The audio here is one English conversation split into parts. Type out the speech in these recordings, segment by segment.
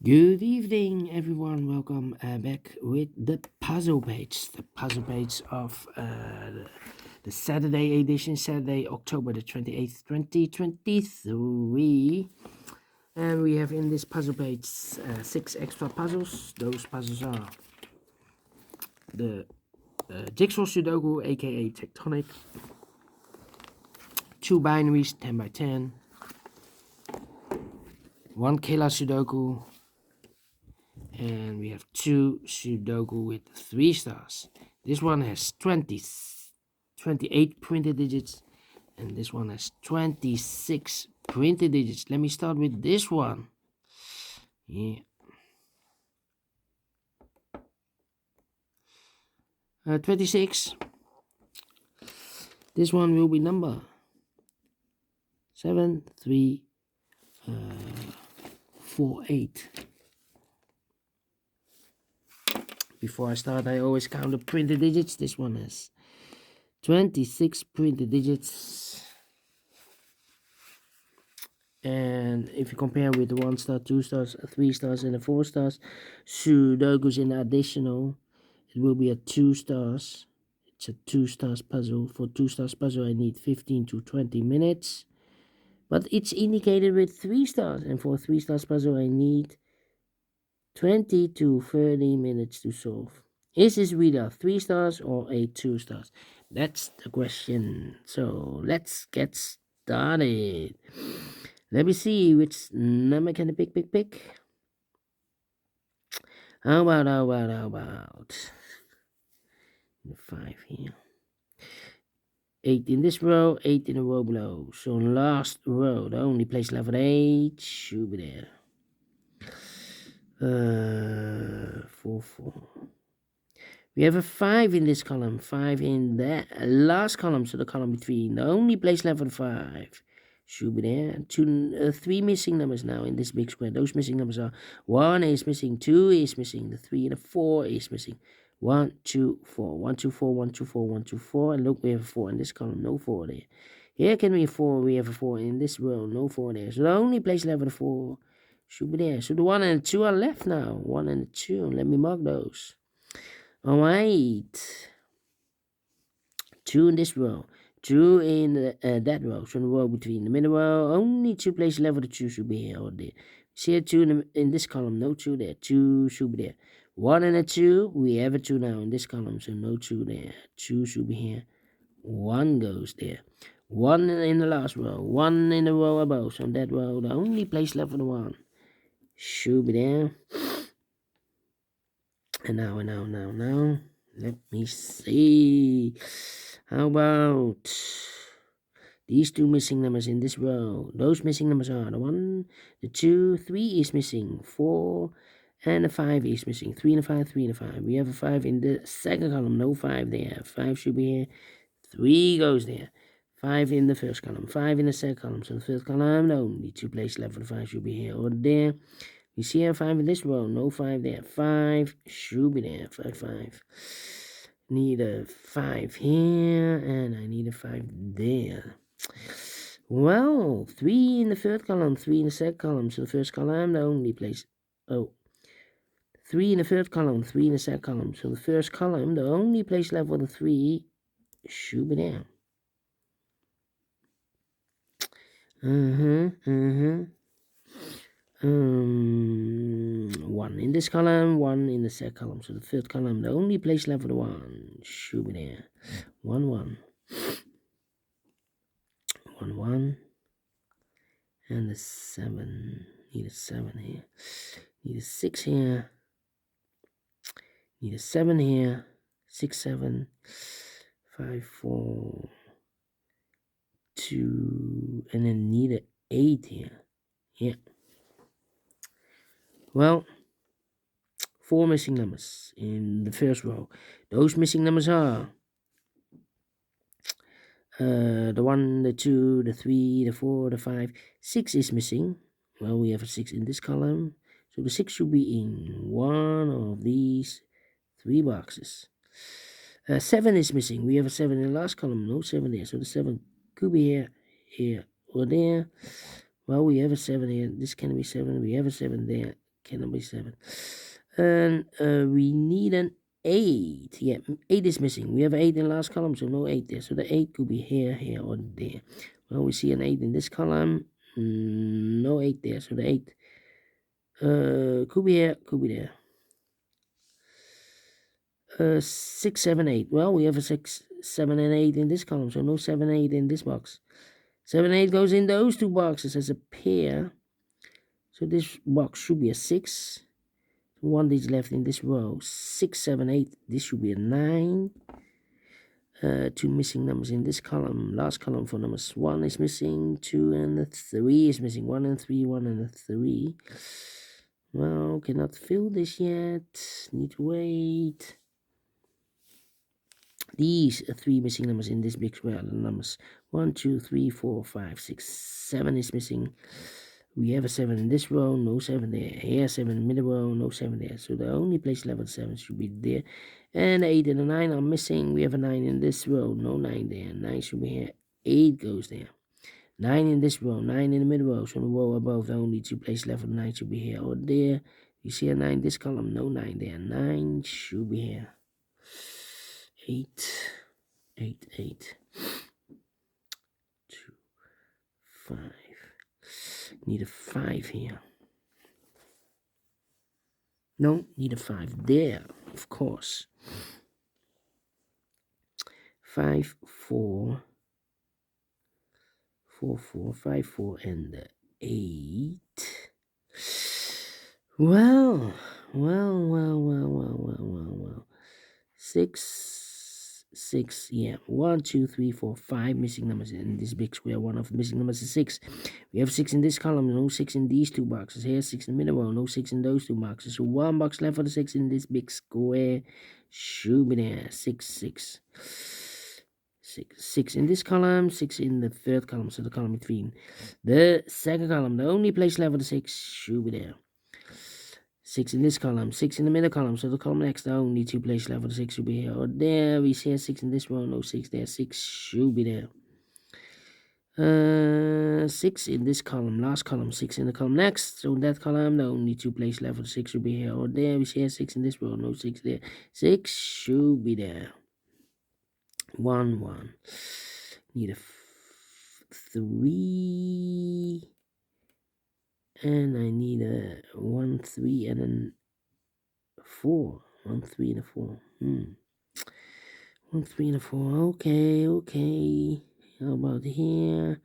Good evening, everyone. Welcome back with the puzzle page. The puzzle page of the Saturday edition, Saturday, October the 28th, 2023. And we have in this puzzle page 6 extra puzzles. Those puzzles are the Jigsaw Sudoku, aka Tectonic, 2 binaries, 10 by 10, 1 Killer Sudoku, and we have 2 Sudoku with 3 stars. This one has 28 printed digits, and this one has 26 printed digits. Let me start with this one. Yeah. 26. This one will be number 7348. Before I start, I always count the printed digits. This one has 26 printed digits. And if you compare with the 1 star, 2 stars, 3 stars, and the 4 stars, Sudokus in additional, it will be a 2 stars. It's a 2 stars puzzle. For 2 stars puzzle, I need 15 to 20 minutes. But it's indicated with 3 stars. And for 3 stars puzzle, I need 20 to 30 minutes to solve. Is this really a 3 stars or a 2 stars? That's the question. So let's get started. Let me see which number can I pick. How about the 5 here. 8 in this row, 8 in the row below. So last row, the only place left at 8 should be there. 4. We have a 5 in this column, 5 in that last column, so the column between. The only place left for 5 should be there. 3 missing numbers now in this big square. Those missing numbers are 1 is missing, 2 is missing, the 3 and the 4 is missing. 1, 2, 4, 1, 2, 4, 1, 2, 4, 1, 2, 4. And look, we have a 4 in this column, no 4 there. Here can be a 4, we have a 4 in this row, no 4 there. So the only place left for the 4 should be there. So the 1 and the 2 are left now. 1 and the 2. Let me mark those. Alright. 2 in this row. 2 in that row. So the row between the middle row. Only 2 places left for the 2 should be here or there. See a 2 in this column. No 2 there. 2 should be there. 1 and a 2. We have a 2 now in this column. So no 2 there. 2 should be here. 1 goes there. 1 in the last row. 1 in the row above. So in that row, the only place left for the 1 should be there. And now, let me see. How about these 2 missing numbers in this row? Those missing numbers are the 1, the 2, 3 is missing, 4, and the 5 is missing. 3 and a 5, 3 and a 5. We have a 5 in the second column, no 5 there. 5 should be here. 3 goes there. 5 in the first column, 5 in the second column. So the first column, the only 2 places left for the 5 should be here or there. You see a 5 in this row, no 5 there. 5 should be there. 5, 5. Need a 5 here, and I need a 5 there. Well, 3 in the third column, 3 in the second column. So the first column, the only place. 3 in the third column, 3 in the second column. So the first column, the only place left for the 3 should be there. 1 in this column, 1 in the second column. So the third column, the only place left for the 1 should be there. 1, 1. 1, 1. And the 7. Need a 7 here. Need a 6 here. Need a 7 here. 6, 7. 5, 4. 2. And then need a 8 here. Yeah. Well, 4 missing numbers in the first row. Those missing numbers are the 1, the 2, the 3, the 4, the 5. 6 is missing. Well, we have a 6 in this column. So the 6 should be in one of these 3 boxes. 7 is missing. We have a 7 in the last column. No 7 there. So the 7 could be here, or there. Well, we have a 7 here. This can be 7. We have a 7 there. cannot be 7. And we need an 8. Yeah, 8 is missing. We have 8 in the last column, so no 8 there. So the 8 could be here, here, or there. Well, we see an 8 in this column. No 8 there, so the 8 could be here, could be there. 6, 7, 8. Well, we have a 6, 7, and 8 in this column, so no 7, 8 in this box. 7, 8 goes in those two boxes as a pair. So this box should be a 6. 1 digit left in this row. 6, 7, 8. This should be a 9. 2 missing numbers in this column. Last column for numbers. 1 is missing. 2 and a 3 is missing. 1 and 3, 1 and a 3. Well, cannot fill this yet. Need to wait. These 3 missing numbers in this big square are the numbers 1, 2, 3, 4, 5, 6, 7 is missing. We have a 7 in this row, no 7 there. Here, 7 in the middle row, no 7 there. So the only place level 7 should be there. And 8 and a 9 are missing. We have a 9 in this row, no 9 there. 9 should be here. 8 goes there. 9 in this row, 9 in the middle row. So the row above, the only 2 place level 9 should be here or there. You see a 9 in this column, no 9 there. 9 should be here. 8, 8, 8. 2, 5. Need a 5 here. No, need a 5 there, of course. 5, 4, 4, 4, 5, 4, and 8. Well. 6, 6, yeah. 1, 2, 3, 4, 5 missing numbers in this big square. One of the missing numbers is 6. We have 6 in this column, no 6 in these two boxes. Here, 6 in the middle row, no 6 in those two boxes. So 1 box left for the 6 in this big square. Should be there. 6, 6. 6 in this column, 6 in the third column, so the column between. The second column, the only place left for the 6 should be there. 6 in this column, 6 in the middle column, so the column next, the only 2 places left for the 6 should be here or there. We see a 6 in this row, no 6 there. 6 should be there. 6 in this column, last column, 6 in the column next. So in that column, the only 2 places left for the 6 should be here or there. We see a 6 in this row, no 6 there. 6 should be there. 1, 1. Need a 3. And I need a 1, 3, and a 4. 1, 3, and a 4. 1, 3, and a 4. Okay. How about here?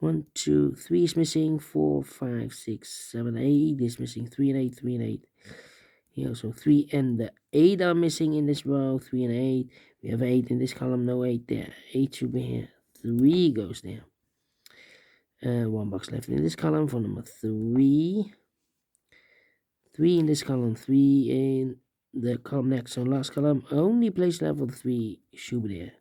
1, 2, 3 is missing. 4, 5, 6, 7, 8 is missing. 3 and 8, 3 and 8. Here also 3 and the 8 are missing in this row. 3 and 8. We have 8 in this column, no 8 there. 8 should be here. 3 goes there. 1 box left in this column for number 3. 3 in this column, 3 in the column next. So last column, only place level 3 should be there.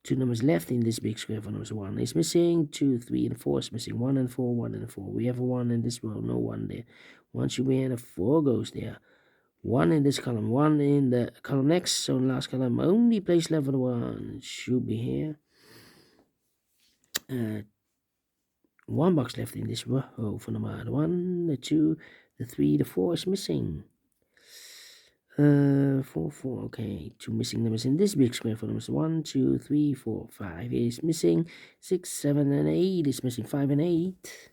2 numbers left in this big square for numbers 1 is missing. 2, 3, and 4 is missing. 1 and 4, 1 and 4. We have a 1 in this row, no 1 there. 1 should be here, and a 4 goes there. 1 in this column, 1 in the column next. So in the last column, only place level 1 should be here. 1 box left in this row for number 1, the 2, the 3, the 4 is missing. 4, 4, okay. 2 missing numbers in this big square for numbers 1, 2, 3, 4, 5 is missing. 6, 7, and 8 is missing. 5 and 8.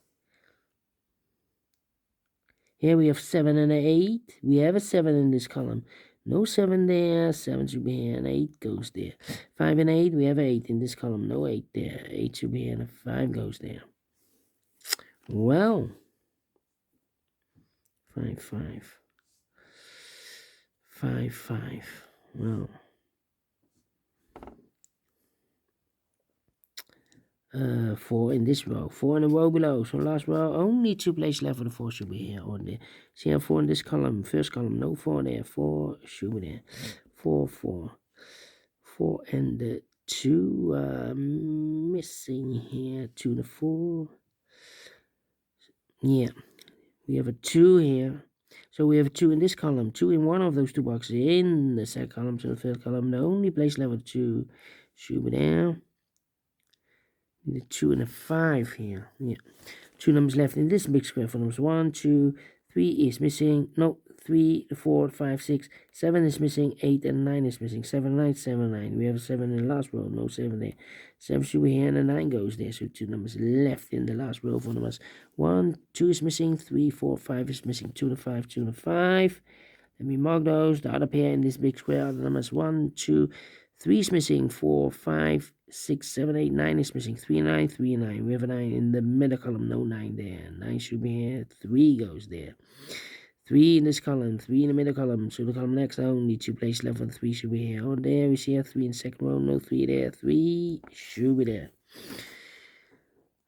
Here we have 7 and 8. We have a 7 in this column. No 7 there. 7 should be here, and 8 goes there. 5 and 8. We have 8 in this column. No 8 there. 8 should be here, and 5 goes there. Well, 5, 5. 5, 5. Well, 4 in this row, 4 in the row below. So last row, only 2 places left for the 4 should be here or there. See how 4 in this column, first column, no 4 there. 4 should be there. 4, 4. 4 and the 2 missing here. 2 and the 4. Yeah, we have a 2 here. So we have a 2 in this column, 2 in one of those 2 boxes in the second column. So the third column, the only place level 2 should be there. The 2 and a 5 here. Yeah. 2 numbers left in this big square for numbers 1, 2, 3 is missing. No, 3, 4, 5, 6, 7 is missing. 8 and 9 is missing. 7, 9, 7, 9. We have a 7 in the last row. No 7 there. 7 should be here and a 9 goes there. So 2 numbers left in the last row for numbers. 1, 2 is missing. 3, 4, 5 is missing. 2 to 5, 2 to 5. Let me mark those. The other pair in this big square are the numbers 1, 2, 3 is missing. 4, 5, 6, 7, 8, 9 is missing. 3 and 9, 3 and 9. We have a 9 in the middle column. No 9 there. 9 should be here. 3 goes there. 3 in this column. 3 in the middle column. So the column next, only 2 places left for the 3 should be here. Oh, there we see a 3 in the second row. No 3 there. 3 should be there.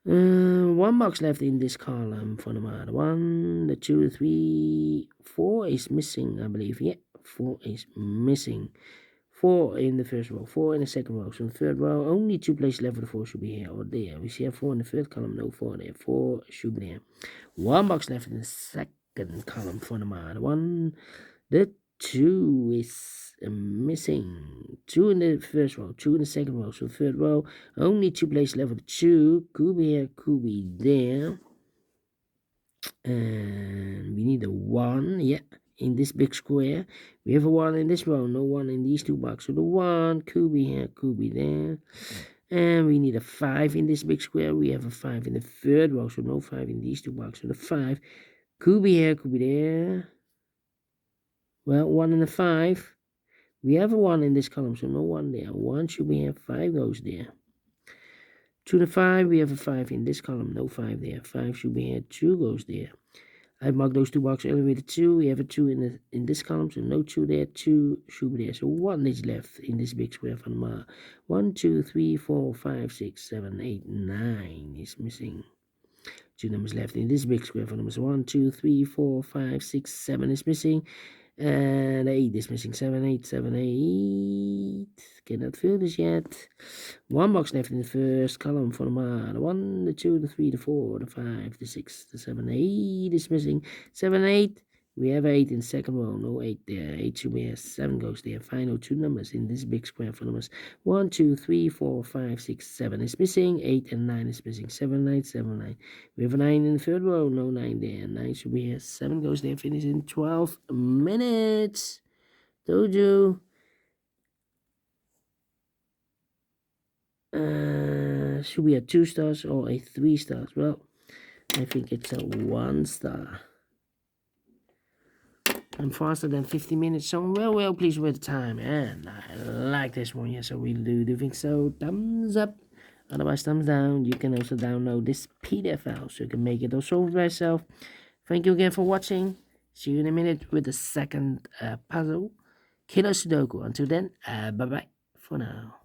1 box left in this column for number 1, the 2, 3, 4 is missing, I believe. Yeah, 4 is missing. 4 in the first row, 4 in the second row. So in the third row, only 2 places left for the 4 should be here or there. We see a 4 in the third column, no 4 there. 4 should be there. 1 box left in the second column for number 1, the 2 is missing. 2 in the first row, 2 in the second row. So third row, only 2 places left for the 2. Could be here, could be there. And we need a 1, yeah, in this big square. We have a 1 in this row, no 1 in these 2 boxes. So the 1 could be here, could be there. And we need a 5 in this big square. We have a 5 in the third row, so no 5 in these 2 boxes. So the 5 could be here, could be there. Well, 1 and a 5. We have a 1 in this column, so no 1 there. 1 should be here, 5 goes there. 2 to 5, we have a 5 in this column, no 5 there. 5 should be here, 2 goes there. I marked those 2 boxes earlier with a 2. We have a 2 in this column, so no 2 there. 2 should be there. So 1 is left in this big square for the 1, 2, 3, 4, 5, 6, 7, 8, 9 is missing. 2 numbers left in this big square for numbers 1, 2, 3, 4, 5, 6, 7 is missing. And 8 is missing. 7, 8, 7, 8. Cannot fill this yet. 1 box left in the first column for the 1, the 2, the 3, the 4, the 5, the 6, the 7, 8 is missing. 7, 8. We have 8 in the second row. No 8 there. 8 should be here. 7 goes there. Final 2 numbers in this big square for numbers 1, 2, 3, 4, 5, 6, 7 is missing. 8 and 9 is missing. 7, 9, 7, 9. We have a 9 in the third row. No 9 there. 9 should be here. 7 goes there. Finish in 12 minutes. Told you. Should be a 2 stars or a 3 stars? Well, I think it's a 1 star. I'm faster than 50 minutes, so I'm well pleased with the time, and I like this one. Yes, I really do think so. Thumbs up, otherwise thumbs down. You can also download this PDF file so you can make it or solve it by yourself. Thank you again for watching. See you in a minute with the second puzzle, Killer Sudoku. Until then, bye bye for now.